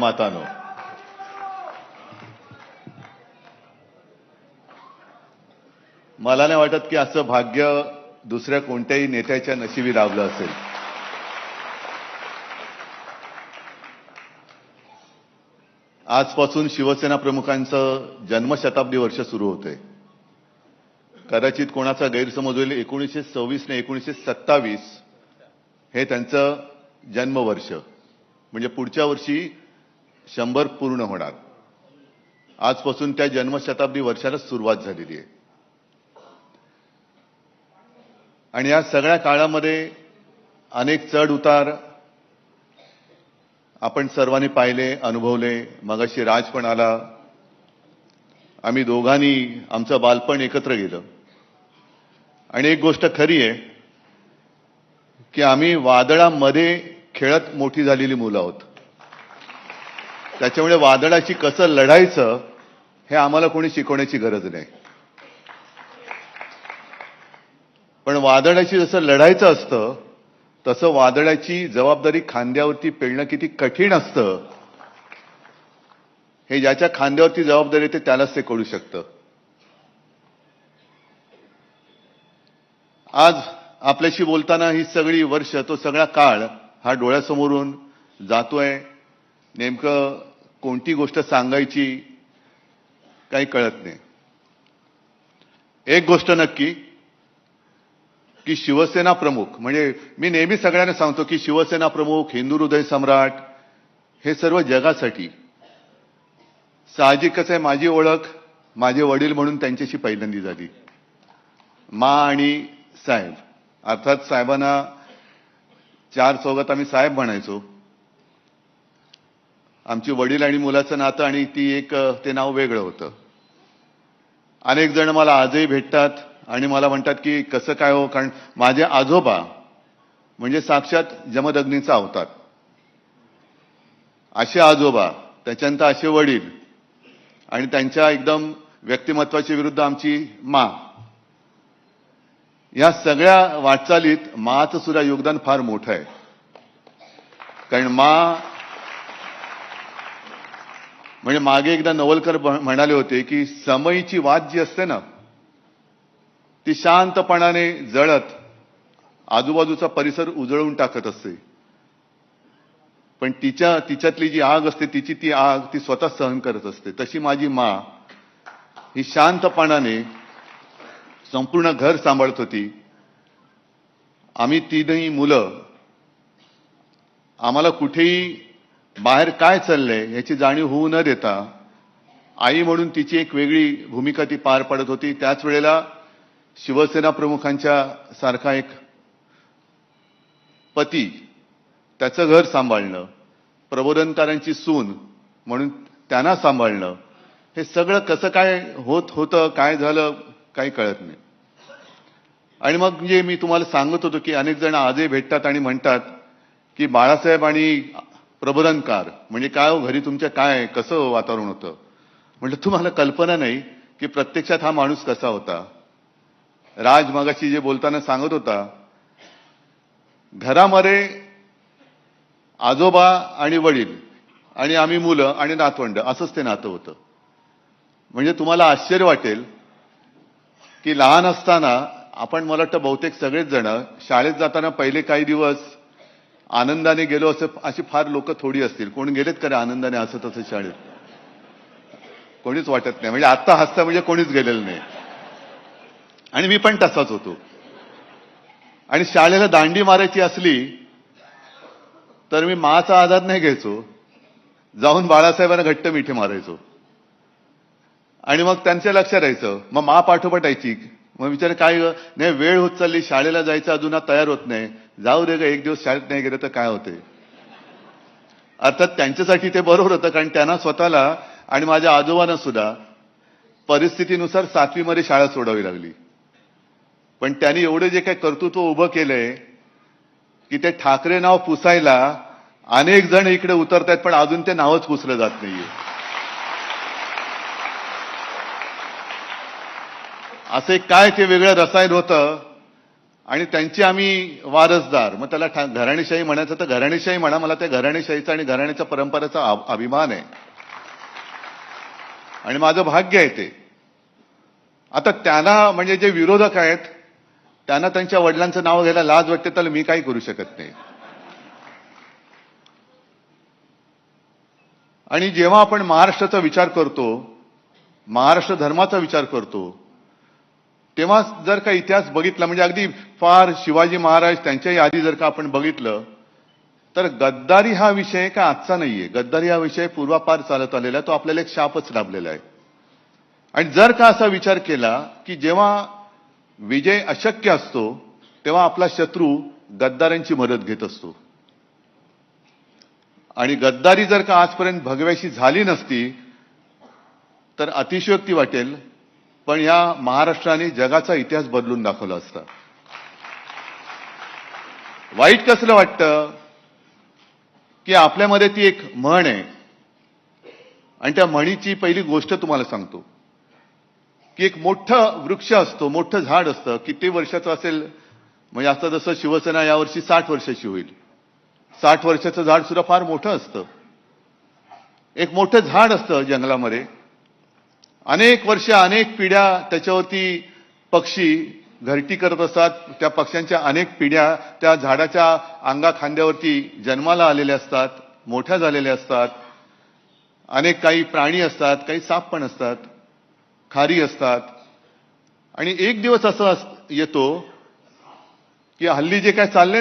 मातानो, मला नाही वाटत की असं भाग्य दुसऱ्या कोणत्याही नेत्याच्या नशिबी लाभलं असेल. आजपासून शिवसेना प्रमुखांचं जन्मशताब्दी वर्ष सुरू होतंय. कदाचित कोणाचा गैरसमज होईल, 1926 ने 1927 हे त्यांचं जन्मवर्ष, म्हणजे पुढच्या वर्षी 100 पूर्ण होणार. आजपासून त्या जन्मशताब्दी वर्षाला सुरुवात झालेली आहे. आणि या सगळ्या काळामध्ये अनेक चढ उतार आपण सर्वांनी पाहिले, अनुभवले. मगाशी राज पण आला. आम्ही दोघांनी आमचं बालपण एकत्र गेलं. आणि एक गोष्ट खरी आहे की आम्ही वादळामध्ये खेळत मोठी झालेली मुलं आहोत. त्याच्यामुळे वादळाशी कसं लढायचं हे आम्हाला कोणी शिकवण्याची गरज नाही. पण वादळाशी जसं लढायचं असतं तसं वादळाची जबाबदारी खांद्यावरती पेलणं किती कठीण असतं हे ज्याच्या खांद्यावरती जबाबदारी येते त्यालाच ते कळू शकतं. आज आपल्याशी बोलताना ही सगळी वर्ष, तो सगळा काळ हा डोळ्यासमोरून जातोय. नेमकं कोणती गोष्ट सांगायची काही कळत नाही. एक गोष्ट नक्की की शिवसेना प्रमुख, म्हणजे मी नेहमी सगळ्यांना सांगतो की शिवसेना प्रमुख, हिंदू हृदय सम्राट हे सर्व जगासाठी. साहजिकच आहे, माझी ओळख माझे वडील म्हणून त्यांच्याशी पहिल्यांदी झाली. मा आणि साहेब, अर्थात साहेबांना चार चौघात आम्ही साहेब म्हणायचो. आमची वडील आणि मुलाचं नातं आणि ते नाव वेगळं होतं. अनेक जण मला आजही भेटतात आणि मला म्हणतात की कसं काय हो, कारण माझे आजोबा म्हणजे साक्षात जमदग्नीचा अवतार. असे आजोबा, त्याच्यानंतर असे वडील आणि त्यांच्या एकदम व्यक्तिमत्वाच्या विरुद्ध आमची मा. या सगळ्या वाटचालीत माचं सुद्धा योगदान फार मोठं आहे. कारण मा म्हणजे मागे एकदा नवलकर म्हणाले होते की समईची वात जी असते ना ती शांतपणाने जळत आजूबाजूचा परिसर उजळून टाकत असते. पण तिच्यातली जी आग असते, ती आग ती स्वतः सहन करत असते. तशी माझी मा ही शांतपणाने संपूर्ण घर सांभाळत होती. आम्ही तीनही मुलं, आम्हाला कुठेही बाहेर काय चाललंय याची जाणीव होऊ न देता आई म्हणून तिची एक वेगळी भूमिका ती पार पाडत होती. त्याच वेळेला शिवसेना प्रमुखांच्या सारखा एक पती, त्याचं घर सांभाळणं, प्रबोधनकारांची सून म्हणून त्यांना सांभाळणं, हे सगळं कसं काय होतं, काय झालं काही कळत नाही. आणि मग म्हणजे मी तुम्हाला सांगत होतो की अनेक जण आजही भेटतात आणि म्हणतात की बाळासाहेब आणि प्रबोधनकार म्हणजे काय हो, घरी तुमच्या काय कसं वातावरण होतं. म्हटलं तुम्हाला कल्पना नाही की प्रत्यक्षात हा माणूस कसा होता. राज मगाशी जे बोलताना सांगत होता, घरामध्ये आजोबा आणि वडील आणि आम्ही मुलं आणि नातवंड असंच ते नातं होतं. म्हणजे तुम्हाला आश्चर्य वाटेल की लहान असताना आपण, मला वाटतं बहुतेक सगळेच जण शाळेत जाताना पहिले काही दिवस आनंदाने गेलो अशी फार लोक थोडी असतील. कोण गेलेत का रे आनंदाने असं तसं शाळेत? कोणीच वाटत नाही. म्हणजे आत्ता हसता म्हणजे कोणीच गेलेलं नाही. आणि मी पण तसाच होतो. आणि शाळेला दांडी मारायची असली तर मी माचा आधार नाही घ्यायचो, जाऊन बाळासाहेबांना घट्ट मिठी मारायचो. आणि मग त्यांच्या लक्षात राहायचं. मग मा पाठोपाठायची. मग विचार काय नाही, वेळ होत चालली, शाळेला जायचं अजून तयार होत नाही, जाऊ दे ग, एक दिवस शाळेत नाही गेलं तर काय होते. अर्थात त्यांच्यासाठी ते बरोबर होतं, कारण त्यांना स्वतःला आणि माझ्या आजोबांना सुद्धा परिस्थितीनुसार 7वी मध्ये शाळा सोडावी लागली. पण त्यांनी एवढे जे काही कर्तृत्व उभं केलंय की ते ठाकरे नाव पुसायला अनेक जण इकडे उतरतायत, पण अजून ते नावच पुसलं जात नाहीये. असे काय ते वेगळं रसायन होतं आणि त्यांची आम्ही वारसदार. मग त्याला घराणेशाही म्हणायचं तर घराणेशाही म्हणा. मला त्या घराणेशाहीचा आणि घराण्याच्या परंपरेचा अभिमान आहे आणि माझं भाग्य आहे ते. आता त्यांना म्हणजे जे विरोधक आहेत त्यांना त्यांच्या वडिलांचं नाव घ्यायला लाज वाटते, तर मी काही करू शकत नाही. आणि जेव्हा आपण महाराष्ट्राचा विचार करतो, महाराष्ट्र धर्माचा विचार करतो, तेव्हा जर का इतिहास बघितला म्हणजे अगदी फार शिवाजी महाराज त्यांच्याही आधी जर का आपण बघितलं तर गद्दारी हा विषय का आजचा नाहीये. गद्दारी हा विषय पूर्वापार चालत आलेला आहे, तो आपल्याला एक शापच लाभलेला आहे. आणि जर का असा विचार केला की जेव्हा विजय अशक्य असतो तेव्हा आपला शत्रू गद्दारांची मदत घेत असतो. आणि गद्दारी जर का आजपर्यंत भगव्याशी झाली नसती तर अतिशयोक्ती वाटेल, पण या महाराष्ट्राने जगाचा इतिहास बदलून दाखवला असता. वाईट कसलं वाटतं की आपल्यामध्ये ती एक म्हण आहे आणि त्या म्हणीची पहिली गोष्ट तुम्हाला सांगतो की एक मोठं वृक्ष असतो, मोठं झाड असतं, किती वर्षाचं असेल म्हणजे आता जसं शिवसेना यावर्षी 60 वर्षाची होईल. 60 वर्षाचं झाड सुद्धा फार मोठं असतं. एक मोठं झाड असतं जंगलामध्ये, अनेक वर्ष अनेक पिढ्या त्याच्यावरती पक्षी घरटी करत असतात. त्या पक्ष्यांच्या अनेक पिढ्या त्या झाडाच्या अंगा खांद्यावरती जन्माला आलेल्या असतात, मोठ्या झालेल्या असतात. अनेक काही प्राणी असतात, काही साप पण असतात, खारी असतात. आणि एक दिवस असं येतो की हल्ली जे काय चाललंय ना